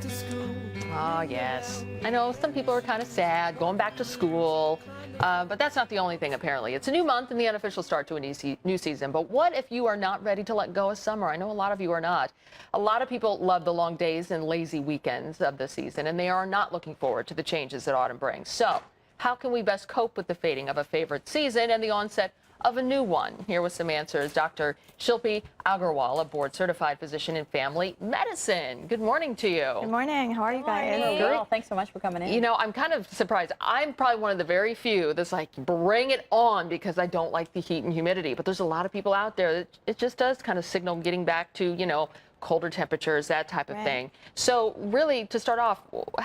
to school. Oh, yes. I know some people are kind of sad going back to school, but that's not the only thing, apparently. It's a new month and the unofficial start to a new season. But what if you are not ready to let go of summer? I know a lot of you are not. A lot of people love the long days and lazy weekends of the season, and they are not looking forward to the changes that autumn brings. So how can we best cope with the fading of a favorite season and the onset of a new one? Here with some answers, Dr. Shilpi Agarwal, a board-certified physician in family medicine. Good morning to you. Good morning. How are you guys? Well, thanks so much for coming in. You know, I'm kind of surprised. I'm probably one of the very few that's like, bring it on, because I don't like the heat and humidity. But there's a lot of people out there that it just does kind of signal getting back to, you know, colder temperatures, that type of thing. So really, to start off,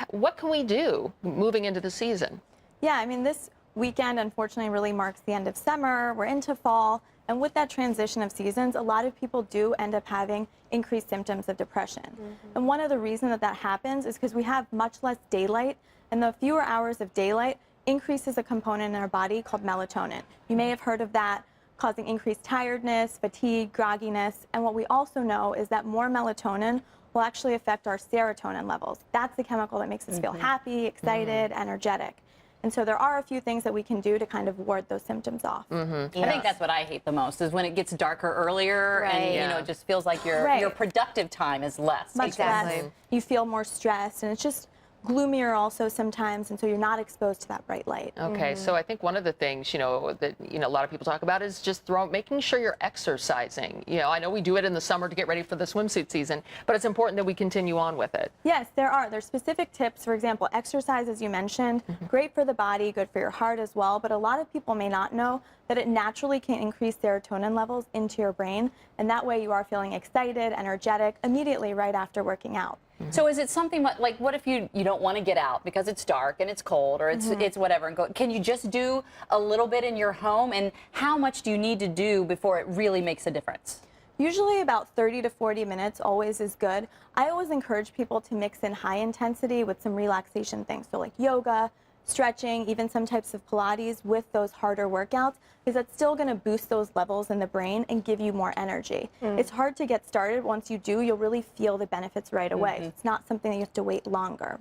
what can we do moving into the season? Yeah, I mean, this weekend, unfortunately, really marks the end of summer. We're into fall. And with that transition of seasons, a lot of people do end up having increased symptoms of depression. And one of the reasons that that happens is because we have much less daylight, and the fewer hours of daylight increases a component in our body called melatonin. You may have heard of that, causing increased tiredness, fatigue, grogginess. And what we also know is that more melatonin will actually affect our serotonin levels. That's the chemical that makes us feel happy, excited, energetic. And so there are a few things that we can do to kind of ward those symptoms off. I think that's what I hate the most, is when it gets darker earlier and you know, it just feels like your productive time is less. Much less. You feel more stressed, and it's just gloomier also sometimes, and so you're not exposed to that bright light. Okay, so I think one of the things, you know, that a lot of people talk about is just making sure you're exercising. You know, I know we do it in the summer to get ready for the swimsuit season, but it's important that we continue on with it. Yes, there's specific tips. For example, exercise, as you mentioned, great for the body, good for your heart as well, but a lot of people may not know that it naturally can increase serotonin levels into your brain, and that way you are feeling excited, energetic immediately right after working out. So is it something like, what if you don't want to get out because it's dark and it's cold, or it's whatever, and can you just do a little bit in your home, and how much do you need to do before it really makes a difference? Usually about 30 to 40 minutes always is good. I always encourage people to mix in high intensity with some relaxation things, so like yoga, stretching, even some types of Pilates with those harder workouts, because that's still going to boost those levels in the brain and give you more energy. It's hard to get started. Once you do, you'll really feel the benefits right away. It's not something that you have to wait longer.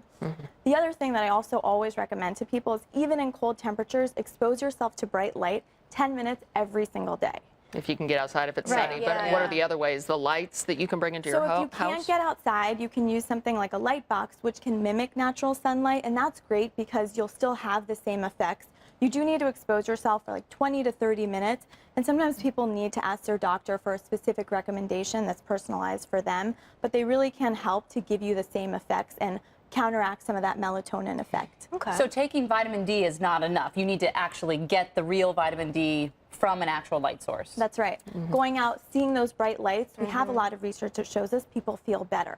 The other thing that I also always recommend to people is, even in cold temperatures, expose yourself to bright light 10 minutes every single day. If you can get outside if it's sunny. But what are the other ways? The lights that you can bring into your house? So if you can't get outside, you can use something like a light box, which can mimic natural sunlight, and that's great because you'll still have the same effects. You do need to expose yourself for like 20 to 30 minutes, and sometimes people need to ask their doctor for a specific recommendation that's personalized for them, but they really can help to give you the same effects and counteract some of that melatonin effect. So taking vitamin D is not enough. You need to actually get the real vitamin D from an actual light source. That's right. Going out, seeing those bright lights, we have a lot of research that shows us people feel better.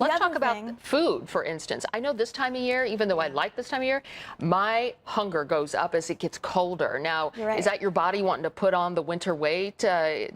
Let's talk about food, for instance. I know this time of year, even though I like this time of year, my hunger goes up as it gets colder. Now, is that your body wanting to put on the winter weight?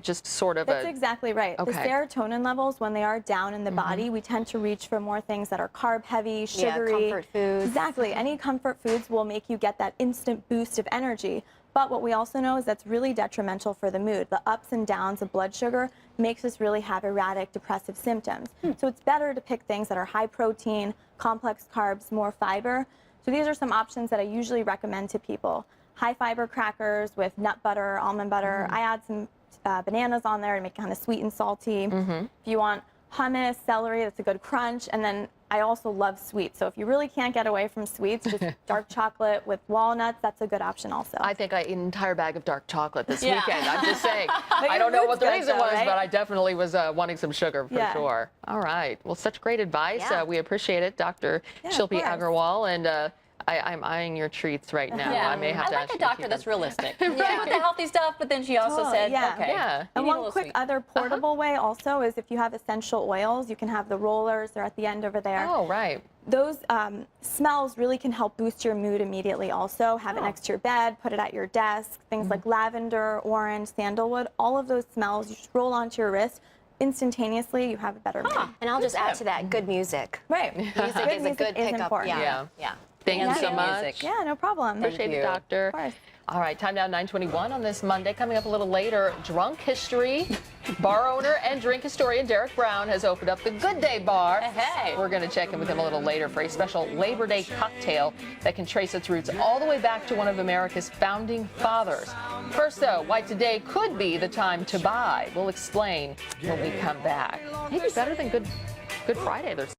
Just sort of That's exactly right. The serotonin levels, when they are down in the body, we tend to reach for more things that are carb heavy, sugary. Comfort foods. Exactly. Any comfort foods will make you get that instant boost of energy. But what we also know is that's really detrimental for the mood. The ups and downs of blood sugar makes us really have erratic, depressive symptoms. So it's better to pick things that are high protein, complex carbs, more fiber. So these are some options that I usually recommend to people. High fiber crackers with nut butter, almond butter. I add some bananas on there to make it kind of sweet and salty. If you want hummus, celery, that's a good crunch. And then I also love sweets. So if you really can't get away from sweets, just dark chocolate with walnuts, that's a good option also. I think I ate an entire bag of dark chocolate this weekend. I'm just saying. I don't know what the reason was, but I definitely was wanting some sugar for sure. All right. Well, such great advice. We appreciate it, Dr. Shilpi Agarwal. And I'm eyeing your treats right now. I may have to like a doctor that's realistic. With the healthy stuff, but then she also said, okay. And one quick other portable way also is, if you have essential oils, you can have the rollers. They're at the end over there. Oh, right. Those smells really can help boost your mood immediately also. Have it next to your bed, put it at your desk. Things like lavender, orange, sandalwood, all of those smells, you just roll onto your wrist. Instantaneously, you have a better mood. And I'll just add to that, good music. Right. Music is a good pickup. Important. Yeah. Thank you so much. Yeah, no problem. Appreciate it, doctor. Of course. All right, time now 9:21 on this Monday. Coming up a little later, drunk history. Bar owner and drink historian Derek Brown has opened up the Good Day Bar. Hey. We're going to check in with him a little later for a special Labor Day cocktail that can trace its roots all the way back to one of America's founding fathers. First, though, why today could be the time to buy. We'll explain when we come back. Maybe better than Good Friday. There's